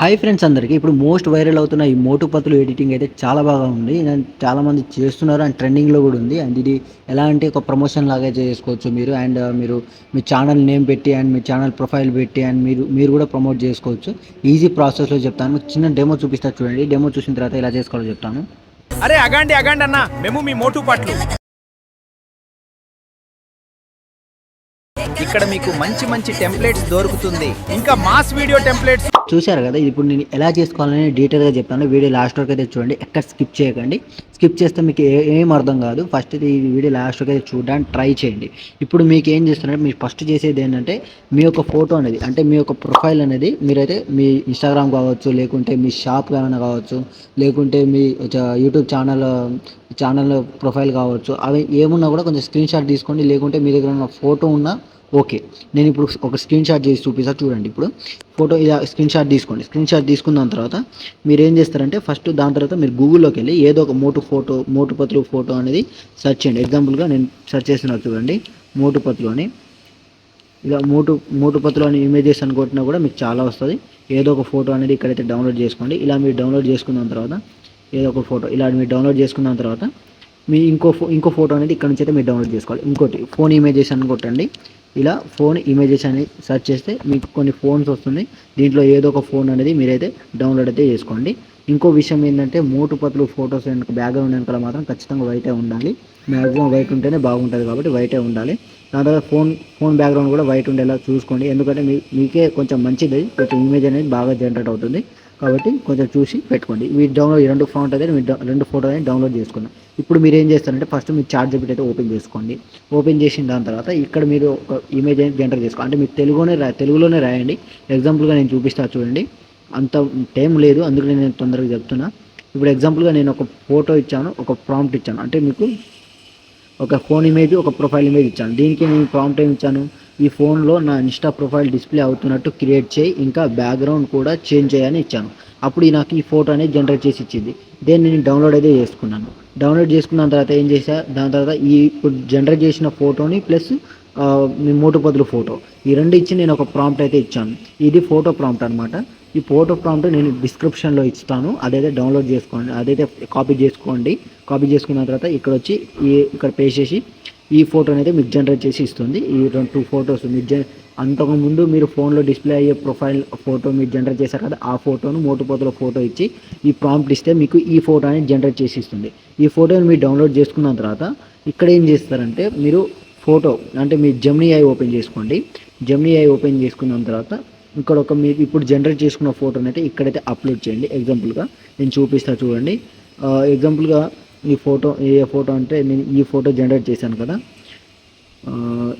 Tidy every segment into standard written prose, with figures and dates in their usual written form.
Hi friends అందరికీ ఇప్పుడు most viral అవుతున్న ఈ మోటు పతులు ఎడిటింగ్ అయితే చాలా బాగా ఉంది. చాలామంది చేస్తున్నారు అండ్ ట్రెండింగ్‌లో కూడా ఉంది. అండ్ ఇది ఎలా అంటే ఒక ప్రమోషన్ లాగా చేసుకోవచ్చు మీరు. మీరు మీ ఛానల్ నేమ్ పెట్టి అండ్ మీ ఛానల్ ప్రొఫైల్ పెట్టి అండ్ మీరు కూడా ప్రమోట్ చేసుకోవచ్చు. ఈజీ ప్రాసెస్‌లో చెప్తాను. మీకు చిన్న డెమో చూపిస్తా చూడండి. డెమో చూసిన తర్వాత ఎలా చేసుకోవాలో చెప్తాను. అరే అగండి అగండి అన్న మేము మీ మోటు పట్లు ఇక్కడ మీకు మంచి మంచి టెంప్లెట్స్ దొరుకుతుంది. ఇంకా మాస్ వీడియో టెంప్లెట్స్ చూశారు కదా, ఇప్పుడు నేను ఎలా చేసుకోవాలని డీటెయిల్గా చెప్తాను. వీడియో లాస్ట్ వరకు అయితే చూడండి, ఎక్కడ స్కిప్ చేయకండి. స్కిప్ చేస్తే మీకు ఏం అర్థం కాదు. ఫస్ట్ ఈ వీడియో లాస్ట్ వరకు అయితే చూడడానికి ట్రై చేయండి. ఇప్పుడు మీకు ఏం చేస్తున్నారంటే మీరు ఫస్ట్ చేసేది ఏంటంటే మీ యొక్క ఫోటో అనేది, అంటే మీ యొక్క ప్రొఫైల్ అనేది మీరైతే మీ ఇన్స్టాగ్రామ్ కావచ్చు, లేకుంటే మీ షాప్ ఏమైనా కావచ్చు, లేకుంటే మీ యూట్యూబ్ ఛానల్ ప్రొఫైల్ కావచ్చు, అవి ఏమున్నా కూడా కొంచెం స్క్రీన్ షాట్ తీసుకోండి. లేకుంటే మీ దగ్గర ఉన్న ఫోటో ఉన్నా ఓకే. నేను ఇప్పుడు ఒక స్క్రీన్ షాట్ చేసి చూపిస్తా చూడండి. ఇప్పుడు ఫోటో ఇలా స్క్రీన్ షాట్ తీసుకోండి. స్క్రీన్ షాట్ తీసుకున్న తర్వాత మీరు ఏం చేస్తారంటే ఫస్ట్ దాని తర్వాత మీరు గూగుల్లోకి వెళ్ళి ఏదో ఒక మోటు పత్లు ఫోటో అనేది సెర్చ్ చేయండి. ఎగ్జాంపుల్గా నేను సెర్చ్ చేస్తున్నా చూడండి, మోటు పత్లు అని. ఇలా మోటు పత్లు అని ఇమేజెస్ అని కొట్టినా కూడా మీకు చాలా వస్తుంది. ఏదో ఒక ఫోటో అనేది ఇక్కడైతే డౌన్లోడ్ చేసుకోండి. ఇలా మీరు డౌన్లోడ్ చేసుకున్న తర్వాత ఏదో ఒక ఫోటో ఇలా మీరు డౌన్లోడ్ చేసుకున్న తర్వాత మీ ఇంకో ఫోటో అనేది ఇక్కడ నుంచి అయితే మీరు డౌన్లోడ్ చేసుకోవాలి. ఇంకోటి ఫోన్ ఇమేజెస్ అని కొట్టండి. ఇలా ఫోన్ ఇమేజెస్ అని సెర్చ్ చేస్తే మీకు కొన్ని ఫోన్స్ వస్తుంది. దీంట్లో ఏదో ఒక ఫోన్ అనేది మీరైతే డౌన్లోడ్ అయితే చేసుకోండి. ఇంకో విషయం ఏంటంటే మోటు పత్లు ఫొటోస్ వెనక బ్యాక్గ్రౌండ్ వెనకాల మాత్రం ఖచ్చితంగా వైటే ఉండాలి. మ్యాక్సిమం వైట్ ఉంటేనే బాగుంటుంది కాబట్టి వైటే ఉండాలి. దాని తర్వాత ఫోన్ బ్యాక్గ్రౌండ్ కూడా వైట్ ఉండేలా చూసుకోండి. ఎందుకంటే మీకే కొంచెం మంచిది, కొంచెం ఇమేజ్ అనేది బాగా జనరేట్ అవుతుంది కాబట్టి కొంచెం చూసి పెట్టుకోండి. ఈ రెండు ఫోటో అయితే రెండు ఫోటో అనేది డౌన్లోడ్ చేసుకున్నాం. ఇప్పుడు మీరు ఏం చేస్తారంటే ఫస్ట్ మీ చాట్ జీపీటీ అయితే ఓపెన్ చేసుకోండి. ఓపెన్ చేసిన దాని తర్వాత ఇక్కడ మీరు ఒక ఇమేజ్ అనేది జనరేట్ చేసుకోండి. అంటే మీరు తెలుగులోనే రాయండి. ఎగ్జాంపుల్గా నేను చూపిస్తా చూడండి. అంత టైం లేదు, అందుకని నేను తొందరగా చెప్తున్నా. ఇప్పుడు ఎగ్జాంపుల్గా నేను ఒక ఫోటో ఇచ్చాను, ఒక ప్రాంప్ట్ ఇచ్చాను. అంటే మీకు ఒక ఫోన్ ఇమేజ్, ఒక ప్రొఫైల్ ఇమేజ్ ఇచ్చాను. దీనికి నేను ప్రాంప్ట్ ఏమి ఇచ్చాను, ఈ ఫోన్లో నా ఇన్స్టా ప్రొఫైల్ డిస్ప్లే అవుతున్నట్టు క్రియేట్ చేయి, ఇంకా బ్యాక్గ్రౌండ్ కూడా చేంజ్ చేయని ఇచ్చాను. అప్పుడు నాకు ఈ ఫోటో అనేది జనరేట్ చేసి ఇచ్చింది. దేన్ని నేను డౌన్లోడ్ అయితే చేసుకున్నాను. డౌన్లోడ్ చేసుకున్న తర్వాత ఏం చేశా, దాని తర్వాత ఇప్పుడు జనరేట్ చేసిన ఫోటోని ప్లస్ మీ మోటు పదులు ఫోటో, ఈ రెండు ఇచ్చి నేను ఒక ప్రాంప్ట్ అయితే ఇచ్చాను. ఇది ఫోటో ప్రాంప్ట్ అనమాట. ఈ ఫోటో ప్రాంప్ట్ నేను డిస్క్రిప్షన్లో ఇస్తాను, అదైతే డౌన్లోడ్ చేసుకోండి, అదైతే కాపీ చేసుకోండి. కాపీ చేసుకున్న తర్వాత ఇక్కడ వచ్చి ఇక్కడ పేస్ట్ చేసి ఈ ఫోటోని అయితే మీకు జనరేట్ చేసి ఇస్తుంది. ఈ 2 ఫొటోస్ అంతకుముందు మీరు ఫోన్లో డిస్ప్లే అయ్యే ప్రొఫైల్ ఫోటో మీరు జనరేట్ చేశారు కదా, ఆ ఫోటోను మోటు పత్తుల ఫోటో ఇచ్చి ఈ ప్రాంప్ట్ ఇస్తే మీకు ఈ ఫోటో అనేది జనరేట్ చేసి ఇస్తుంది. ఈ ఫోటోని మీరు డౌన్లోడ్ చేసుకున్న తర్వాత ఇక్కడ ఏం చేస్తారంటే మీరు ఫోటో అంటే మీ జెమినీ ఐ ఓపెన్ చేసుకోండి. జెమినీ ఐ ఓపెన్ చేసుకున్న తర్వాత ఇక్కడ మీరు ఇప్పుడు జనరేట్ చేసుకున్న ఫోటోని అయితే ఇక్కడైతే అప్లోడ్ చేయండి. ఎగ్జాంపుల్గా నేను చూపిస్తా చూడండి. ఎగ్జాంపుల్గా ఈ ఫోటో అంటే నేను ఈ ఫోటో జనరేట్ చేశాను కదా,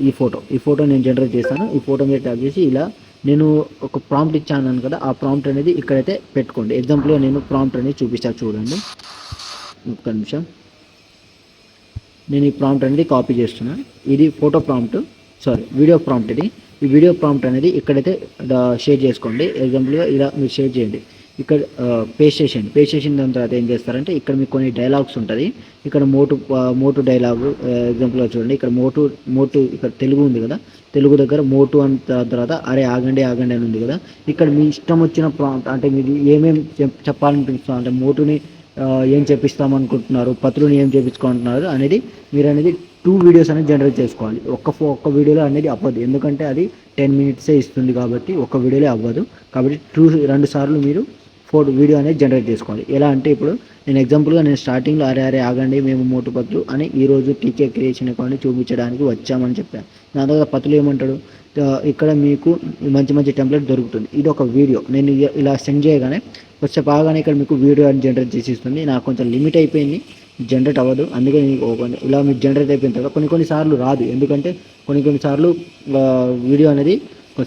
ఈ ఫోటో నేను జనరేట్ చేశాను. ఈ ఫోటో మీద ట్యాప్ చేసి ఇలా నేను ఒక ప్రాంప్ట్ ఇచ్చాను కదా, ఆ ప్రాంప్ట్ అనేది ఇక్కడైతే పెట్టుకోండి. ఎగ్జాంపుల్గా నేను ప్రాంప్ట్ అనేది చూపిస్తాను చూడండి. ఒక్క నిమిషం, నేను ఈ ప్రాంప్ట్ అనేది కాపీ చేస్తున్నాను. ఇది వీడియో ప్రాంప్ట్. ఈ వీడియో ప్రాంప్ట్ అనేది ఇక్కడైతే షేర్ చేసుకోండి. ఎగ్జాంపుల్గా ఇలా మీరు షేర్ చేయండి. ఇక్కడ పేస్ట్ చేసిన దాని తర్వాత ఏం చేస్తారంటే ఇక్కడ మీకు కొన్ని డైలాగ్స్ ఉంటుంది. ఇక్కడ మోటు డైలాగు ఎగ్జాంపుల్గా చూడండి. ఇక్కడ మోటు ఇక్కడ తెలుగు ఉంది కదా, తెలుగు దగ్గర మోటు అని తర్వాత అరే ఆగండి అని ఉంది కదా. ఇక్కడ మీ ఇష్టం వచ్చిన ప్రాంప్ట్ అంటే మీరు ఏమేమి చెప్పాలనిపిస్తున్నారు, అంటే మోటుని ఏం చెప్పిస్తామనుకుంటున్నారు, పత్రుని ఏం చేపించుకుంటున్నారు అనేది మీరు అనేది 2 వీడియోస్ అనేది జనరేట్ చేసుకోవాలి. ఒక్క వీడియోలో అనేది అవ్వదు, ఎందుకంటే అది 10 మినిట్సే ఇస్తుంది కాబట్టి ఒక్క వీడియోలో అవ్వదు. కాబట్టి 2 సార్లు మీరు వీడియో అనేది జనరేట్ చేసుకోవాలి. ఎలా అంటే ఇప్పుడు నేను ఎగ్జాంపుల్గా స్టార్టింగ్లో అరే ఆగండి మేము మోటు పత్రులు అని ఈరోజు టీకే క్రియేషన్ అకౌంట్ని చూపించడానికి వచ్చామని చెప్పాను. దాని తర్వాత పత్రులు ఏమంటాడు, ఇక్కడ మీకు మంచి టెంప్లెట్ దొరుకుతుంది. ఇది ఒక వీడియో నేను ఇలా సెండ్ చేయగానే వచ్చే బాగానే ఇక్కడ మీకు వీడియో అని జనరేట్ చేసి ఇస్తుంది. నాకు కొంచెం లిమిట్ అయిపోయింది, జనరేట్ అవ్వదు. అందుకే ఇలా మీకు జనరేట్ అయిపోయిన తర్వాత కొన్నిసార్లు రాదు, ఎందుకంటే కొన్నిసార్లు వీడియో అనేది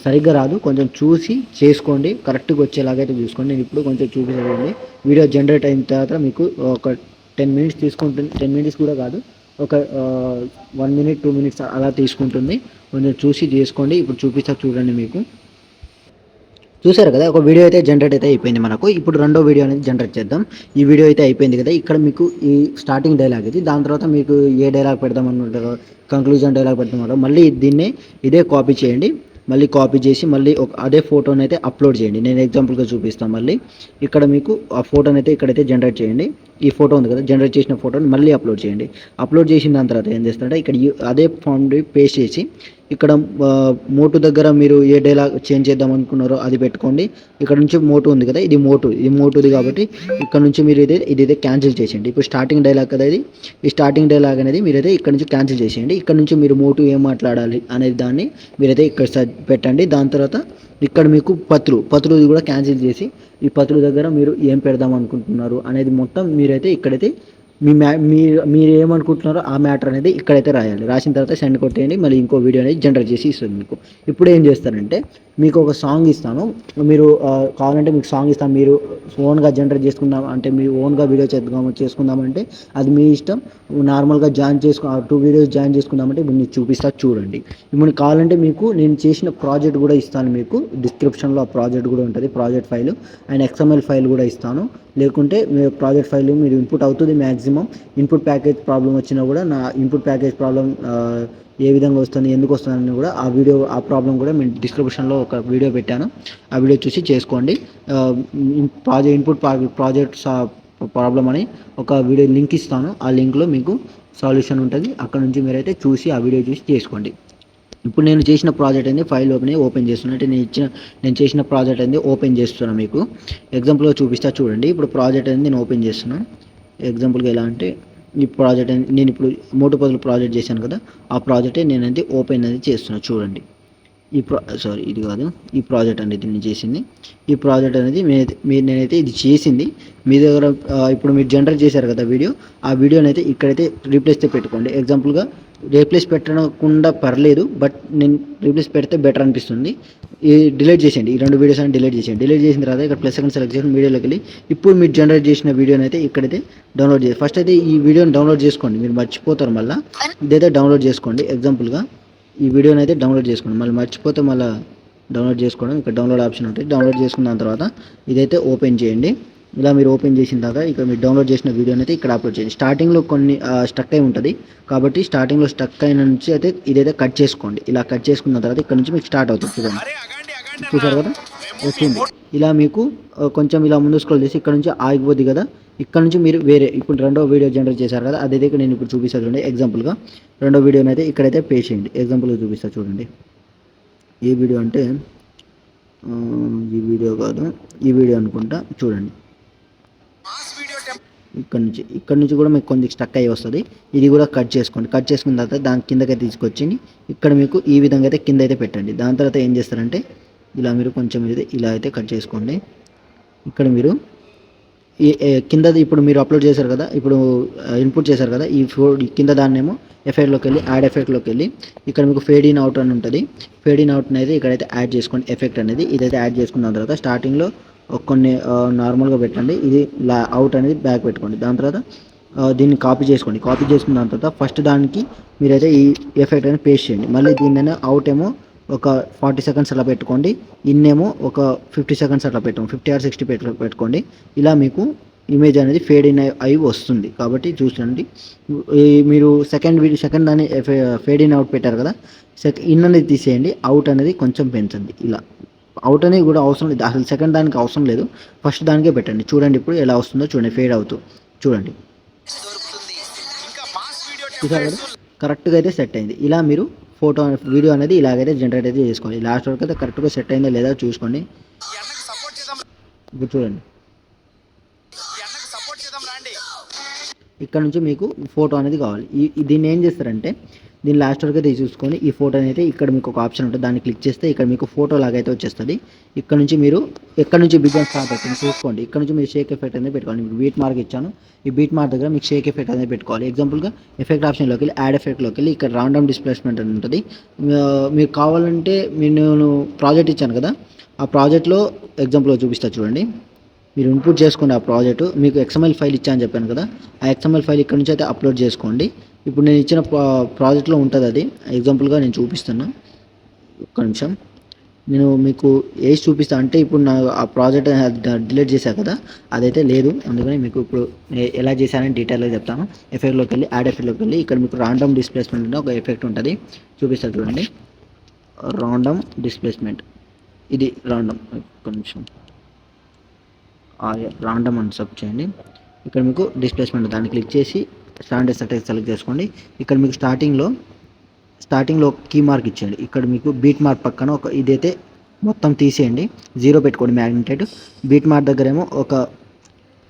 సరిగ్గా రాదు. కొంచెం చూసి చేసుకోండి, కరెక్ట్గా వచ్చేలాగైతే చూసుకోండి. నేను ఇప్పుడు కొంచెం చూపించండి. వీడియో జనరేట్ అయిన తర్వాత మీకు ఒక 10 మినిట్స్ తీసుకుంటుంది. 10 మినిట్స్ కూడా కాదు, ఒక 1 మినిట్ 2 మినిట్స్ అలా తీసుకుంటుంది. కొంచెం చూసి చేసుకోండి. ఇప్పుడు చూపిస్తా చూడండి. మీకు చూసారు కదా, ఒక వీడియో అయితే జనరేట్ అయితే అయిపోయింది మనకు. ఇప్పుడు రెండో వీడియో అనేది జనరేట్ చేద్దాం. ఈ వీడియో అయితే అయిపోయింది కదా, ఇక్కడ మీకు ఈ స్టార్టింగ్ డైలాగ్ ఇది. దాని తర్వాత మీకు ఏ డైలాగ్ పెడదాం అనుకుంటారో, కంక్లూజన్ డైలాగ్ పెడతామో మళ్ళీ ఇదే కాపీ చేయండి. మళ్ళీ కాపీ చేసి మళ్ళీ అదే ఫోటోని అయితే అప్లోడ్ చేయండి. నేను ఎగ్జాంపుల్గా చూపిస్తాను. మళ్ళీ ఇక్కడ మీకు ఆ ఫోటోని అయితే ఇక్కడైతే జనరేట్ చేయండి. ఈ ఫోటో ఉంది కదా, జనరేట్ చేసిన ఫోటోని మళ్ళీ అప్లోడ్ చేయండి. అప్లోడ్ చేసిన దాని తర్వాత ఏం చేస్తారంటే ఇక్కడ అదే ఫామ్ని పేస్ట్ చేసి ఇక్కడ మోటు దగ్గర మీరు ఏ డైలాగ్ చేంజ్ చేద్దాం అనుకున్నారో అది పెట్టుకోండి. ఇక్కడ నుంచి మోటు ఉంది కదా, ఇది మోటుది కాబట్టి ఇక్కడ నుంచి మీరు ఇదైతే క్యాన్సిల్ చేసేయండి. ఇప్పుడు స్టార్టింగ్ డైలాగ్ కదా ఇది, ఈ స్టార్టింగ్ డైలాగ్ అనేది మీరైతే ఇక్కడ నుంచి క్యాన్సిల్ చేసేయండి. ఇక్కడ నుంచి మీరు మోటు ఏం మాట్లాడాలి అనేది దాన్ని మీరైతే ఇక్కడ పెట్టండి. దాని తర్వాత ఇక్కడ మీకు పత్రుది కూడా క్యాన్సిల్ చేసి ఈ పత్రు దగ్గర మీరు ఏం పెడదాం అనుకుంటున్నారు అనేది మొత్తం మీరైతే ఇక్కడైతే మీరు ఏమనుకుంటున్నారో ఆ మ్యాటర్ అనేది ఇక్కడైతే రాయాలి. రాసిన తర్వాత సెండ్ కొట్టేయండి. మళ్ళీ ఇంకో వీడియో అనేది జనరేట్ చేసి ఇస్తుంది మీకు. ఇప్పుడు ఏం చేస్తారంటే మీకు ఒక సాంగ్ ఇస్తాను, మీరు కావాలంటే మీకు సాంగ్ ఇస్తాను, మీరు ఓన్గా జనరేట్ చేసుకుందాం అంటే మీరు ఓన్గా వీడియో చేసుకుందామంటే అది మీ ఇష్టం. నార్మల్గా జాయిన్ 2 వీడియోస్ జాయిన్ చేసుకుందామంటే ఇప్పుడు మీకు చూపిస్తా చూడండి. ఇప్పుడు కావాలంటే మీకు నేను చేసిన ప్రాజెక్ట్ కూడా ఇస్తాను, మీకు డిస్క్రిప్షన్లో ఆ ప్రాజెక్ట్ కూడా ఉంటుంది, project file and XML file కూడా ఇస్తాను. లేకుంటే మీ ప్రాజెక్ట్ ఫైల్ మీరు ఇన్పుట్ అవుతుంది. మ్యాక్సిమం ఇన్పుట్ ప్యాకేజ్ ప్రాబ్లం వచ్చినా కూడా నా ఇన్పుట్ ప్యాకేజ్ ప్రాబ్లం ఏ విధంగా వస్తుంది, ఎందుకు వస్తుందని కూడా ఆ ప్రాబ్లం కూడా నేను డిస్క్రిప్షన్లో ఒక వీడియో పెట్టాను. ఆ వీడియో చూసి చేసుకోండి. ఇన్పుట్ ప్రాజెక్ట్స్ ప్రాబ్లం అని ఒక వీడియో లింక్ ఇస్తాను. ఆ లింక్లో మీకు సొల్యూషన్ ఉంటుంది. అక్కడ నుంచి మీరైతే చూసి ఆ వీడియో చూసి చేసుకోండి. ఇప్పుడు నేను చేసిన ప్రాజెక్ట్ అనేది ఫైల్ ఓపెన్ చేస్తున్నా, అంటే నేను చేసిన ప్రాజెక్ట్ అనేది ఓపెన్ చేస్తున్నాను. మీకు ఎగ్జాంపుల్గా చూపిస్తా చూడండి. ఇప్పుడు ప్రాజెక్ట్ అనేది నేను ఓపెన్ చేస్తున్నాను. ఎగ్జాంపుల్గా ఎలా అంటే ఈ ప్రాజెక్ట్ అనేది నేను ఇప్పుడు మోటు పదులు ప్రాజెక్ట్ చేశాను కదా, ఆ ప్రాజెక్టే నేనైతే ఓపెన్ అనేది చేస్తున్నాను చూడండి. ఇది కాదు, ఈ ప్రాజెక్ట్ అనేది నేను చేసింది. ఈ ప్రాజెక్ట్ అనేది నేనైతే ఇది చేసింది మీ దగ్గర. ఇప్పుడు మీరు జనరేట్ చేశారు కదా వీడియో, ఆ వీడియోని అయితే ఇక్కడైతే రీప్లేస్తో పెట్టుకోండి. ఎగ్జాంపుల్గా రీప్లేస్ పెట్టకుండా పర్లేదు, బట్ నేను రీప్లేస్ పెడితే బెటర్ అనిపిస్తుంది. డిలీట్ చేసేయండి, ఈ 2 వీడియోస్ అని డిలీట్ చేసేయండి. డిలీట్ చేసిన తర్వాత ఇక్కడ ప్లస్ సెకండ్ సెలెక్ట్ చేసి వీడియోలోకి వెళ్ళి ఇప్పుడు మీరు జనరేట్ చేసిన వీడియోని అయితే ఇక్కడైతే డౌన్లోడ్ చేసి ఫస్ట్ అయితే ఈ వీడియోని డౌన్లోడ్ చేసుకోండి. మీరు మర్చిపోతారు, మళ్ళీ ఇదైతే డౌన్లోడ్ చేసుకోండి. ఎగ్జాంపుల్గా ఈ వీడియోని అయితే డౌన్లోడ్ చేసుకోండి. మళ్ళీ మర్చిపోతే మళ్ళీ డౌన్లోడ్ చేసుకోవడం, ఇక్కడ డౌన్లోడ్ ఆప్షన్ ఉంటుంది. డౌన్లోడ్ చేసుకున్న తర్వాత ఇదైతే ఓపెన్ చేయండి. ఇలా మీరు ఓపెన్ చేసిన తర్వాత ఇక్కడ మీరు డౌన్లోడ్ చేసిన వీడియోని అయితే ఇక్కడ అప్లోడ్ చేయండి. స్టార్టింగ్లో కొన్ని స్టక్ అయి ఉంటుంది కాబట్టి స్టార్టింగ్లో స్టక్ అయిన నుంచి అయితే ఇదైతే కట్ చేసుకోండి. ఇలా కట్ చేసుకున్న తర్వాత ఇక్కడ నుంచి మీకు స్టార్ట్ అవుతుంది. చూసారు కదా, వచ్చింది. ఇలా మీకు కొంచెం ఇలా ముందు స్క్రోల్ చేసి ఇక్కడ నుంచి ఆగిపోద్ది కదా, ఇక్కడ నుంచి మీరు వేరే ఇప్పుడు 2వ వీడియో జనరేట్ చేశారు కదా, అదైతే నేను ఇప్పుడు చూపిస్తాను చూడండి. ఎగ్జాంపుల్గా 2వ వీడియోని అయితే ఇక్కడైతే పే చేయండి. ఎగ్జాంపుల్గా చూపిస్తాను చూడండి. ఏ వీడియో అంటే ఈ వీడియో కాదు, ఈ వీడియో అనుకుంటా చూడండి. ఇక్కడ నుంచి కూడా మీకు కొంచెం స్టక్ అయ్యి వస్తుంది. ఇది కూడా కట్ చేసుకోండి. కట్ చేసుకున్న తర్వాత దాని కిందకైతే తీసుకొచ్చి ఇక్కడ మీకు ఈ విధంగా అయితే కింద అయితే పెట్టండి. దాని తర్వాత ఏం చేస్తారంటే ఇలా మీరు కొంచెం ఇలా అయితే కట్ చేసుకోండి. ఇక్కడ మీరు కిందది ఇప్పుడు మీరు అప్లోడ్ చేశారు కదా, ఇప్పుడు ఇన్పుట్ చేశారు కదా, ఈ కింద దాన్నేమో ఎఫెక్ట్లోకి వెళ్ళి యాడ్ ఎఫెక్ట్లోకి వెళ్ళి ఇక్కడ మీకు ఫేడ్ ఇన్ అవుట్ అని ఉంటుంది. ఫేడ్ ఇన్ అవుట్ అనేది ఇక్కడైతే యాడ్ చేసుకోండి. ఎఫెక్ట్ అనేది ఇదైతే యాడ్ చేసుకున్న తర్వాత స్టార్టింగ్లో కొన్ని నార్మల్గా పెట్టండి. ఇది అవుట్ అనేది బ్యాక్ పెట్టుకోండి. దాని తర్వాత దీన్ని కాపీ చేసుకోండి. కాపీ చేసుకున్న దాని తర్వాత ఫస్ట్ దానికి మీరైతే ఈ ఎఫెక్ట్ అనేది పేస్ట్ చేయండి. మళ్ళీ దీన్ని అవుట్ ఏమో ఒక 40 సెకండ్స్ అలా పెట్టుకోండి. ఇన్నేమో ఒక 50 సెకండ్స్ అట్లా పెట్టుకోండి. 50 or 60 పెట్టుకోండి. ఇలా మీకు ఇమేజ్ అనేది ఫేడ్ ఇన్ అయి వస్తుంది. కాబట్టి చూడండి, మీరు సెకండ్ దాన్ని ఫేడ్ ఇన్ అవుట్ పెట్టారు కదా, ఇన్ అనేది తీసేయండి, అవుట్ అనేది కొంచెం పెంచండి. ఇలా అవుట్ అనేది కూడా అవసరం లేదు, అసలు సెకండ్ దానికి అవసరం లేదు, ఫస్ట్ దానికే పెట్టండి. చూడండి ఇప్పుడు ఎలా వస్తుందో చూడండి, ఫేడ్ అవుతూ చూడండి. కరెక్ట్గా అయితే సెట్ అయింది. ఇలా మీరు వీడియో అనేది ఇలాగైతే జనరేట్ అయితే చేసుకోండి. లాస్ట్ వరకు అయితే కరెక్ట్గా సెట్ అయిందా లేదా చూసుకోండి. ఇప్పుడు చూడండి, ఇక్కడ నుంచి మీకు ఫోటో అనేది కావాలి. దీన్ని ఏం చేస్తారంటే దీన్ని లాస్ట్ వరకు అయితే చూసుకొని ఈ ఫోటో అయితే ఇక్కడ మీకు ఒక ఆప్షన్ ఉంటుంది, దాన్ని క్లిక్ చేస్తే ఇక్కడ మీకు ఫోటో లాగా అయితే వచ్చేస్తుంది. ఇక్కడ నుంచి మీరు ఎక్కడ నుంచి బిజినెస్ స్టార్ట్ అవుతుంది చూసుకోండి. ఇక్కడ నుంచి మీరు షేక్ ఎఫెక్ట్ అనేది పెట్టుకోవాలి. మీకు బీట్ మార్క్ ఇచ్చాను, ఈ బీట్ మార్క్ దగ్గర మీకు షేక్ ఎఫెక్ట్ అనేది పెట్టుకోవాలి. ఎగ్జాంపుల్గా ఎఫెక్ట్ ఆప్షన్లోకి వెళ్ళి యాడ్ ఎఫెక్ట్లోకి వెళ్ళి ఇక్కడ రాండమ్ డిస్ప్లేస్మెంట్ అని ఉంటుంది. మీరు కావాలంటే నేను ప్రాజెక్ట్ ఇచ్చాను కదా, ఆ ప్రాజెక్ట్లో ఎగ్జాంపుల్గా చూపిస్తా చూడండి. మీరు ఇన్పుట్ చేసుకోండి ఆ ప్రాజెక్టు. మీకు XML ఫైల్ ఇచ్చా అని చెప్పాను కదా, ఆ XML ఫైల్ ఇక్కడ నుంచి అయితే అప్లోడ్ చేసుకోండి. ఇప్పుడు నేను ఇచ్చిన ప్రాజెక్ట్లో ఉంటుంది అది. ఎగ్జాంపుల్గా నేను చూపిస్తున్నా, ఒక్క నిమిషం. నేను మీకు ఏది చూపిస్తాను అంటే ఇప్పుడు నా ఆ ప్రాజెక్ట్ డిలీట్ చేశాను కదా, అదైతే లేదు. అందుకని మీకు ఇప్పుడు ఎలా చేశానని డీటెయిల్గా చెప్తాను. ఎఫెక్ట్లోకి వెళ్ళి యాడ్ ఎఫెక్ట్లోకి వెళ్ళి ఇక్కడ మీకు రాండమ్ డిస్ప్లేస్మెంట్ ఒక ఎఫెక్ట్ ఉంటుంది, చూపిస్తాను చూడండి. రాండమ్ డిస్ప్లేస్మెంట్, ఇది రాండమ్, ఒక్క నిమిషం రాండమ్ అని సబ్ చేయండి. ఇక్కడ మీకు డిస్ప్లేస్మెంట్ దాన్ని క్లిక్ చేసి స్టాండర్డ్ సెటెక్స్ సెలెక్ట్ చేసుకోండి. ఇక్కడ మీకు స్టార్టింగ్లో కీ మార్క్ ఇచ్చేయండి. ఇక్కడ మీకు బీట్ మార్క్ పక్కన ఒక ఇదైతే మొత్తం తీసేయండి, 0 పెట్టుకోండి మ్యాగ్నెటైట్. బీట్ మార్క్ దగ్గర ఏమో ఒక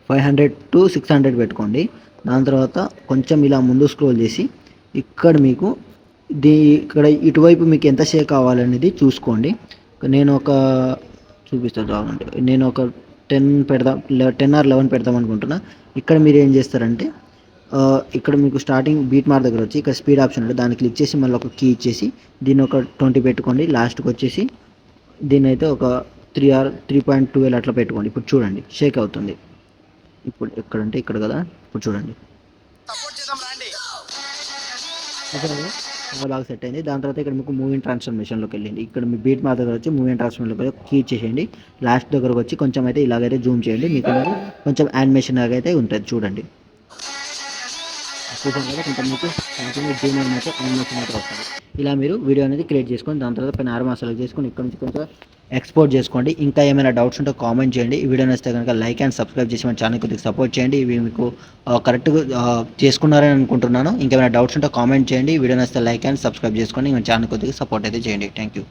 500 to 600 పెట్టుకోండి. దాని తర్వాత కొంచెం ఇలా ముందు స్క్రోల్ చేసి ఇక్కడ మీకు ఇక్కడ ఇటువైపు మీకు ఎంత షేర్ కావాలనేది చూసుకోండి. నేను ఒక చూపిస్తాను చాలండి, నేను ఒక 10 పెడదాం, 10 or 11 పెడదాం అనుకుంటున్నా. ఇక్కడ మీరు ఏం చేస్తారంటే ఇక్కడ మీకు స్టార్టింగ్ బీట్ మార్క్ దగ్గర వచ్చి ఇక్కడ స్పీడ్ ఆప్షన్ ఉంటుంది, దాన్ని క్లిక్ చేసి మళ్ళీ ఒక కీ ఇచ్చేసి దీన్ని ఒక 20 పెట్టుకోండి. లాస్ట్కి వచ్చేసి దీన్ని అయితే ఒక 3.12 అట్లా పెట్టుకోండి. ఇప్పుడు చూడండి షేక్ అవుతుంది. ఇప్పుడు ఎక్కడంటే ఇక్కడ కదా, ఇప్పుడు చూడండి బాగా సెట్ అయింది. దాని తర్వాత ఇక్కడ మీకు మూవింగ్ ట్రాన్స్ఫర్మేషన్లోకి వెళ్ళండి. ఇక్కడ మీ బీట్ మార్క్ దగ్గర వచ్చి మూవింగ్ ట్రాన్స్ఫర్మేషన్లోకి కీ చేసేయండి. లాస్ట్ దగ్గరకు వచ్చి కొంచెం అయితే ఇలాగైతే జూమ్ చేయండి, మీకు కొంచెం యానిమేషన్ లాగా అయితే ఉంటుంది చూడండి. చూసాం కదా, కొంచెం మీకు జూమ్ అయితే యానిమేషన్ అయితే వస్తుంది. ఇలా మీరు వీడియో అనేది క్రియేట్ చేసుకొని దాని తర్వాత పైన ఆర్మా సెలెక్ట్ చేసుకొని ఇక్కడ నుంచి కొంచెం ఎక్స్పోర్ట్ చేసుకోండి. ఇంకా ఏమైనా డౌట్స్ ఉంటే కామెంట్ చేయండి. ఈ వీడియో నచ్చితే కనుక లైక్ అండ్ సబ్స్క్రైబ్ చేసి మన ఛానల్ కొద్దిగా సపోర్ట్ చేయండి. ఇవి మీకు కరెక్ట్గా చేసుకున్నారని అనుకుంటున్నాను. ఇంకేమైనా డౌట్స్ ఉంటే కామెంట్ చేయండి. ఈ వీడియో నచ్చితే లైక్ అండ్ సబ్స్క్రైబ్ చేసుకోండి. మన ఛానల్ కొద్దిగా సపోర్ట్ అయితే చేయండి. Thank you.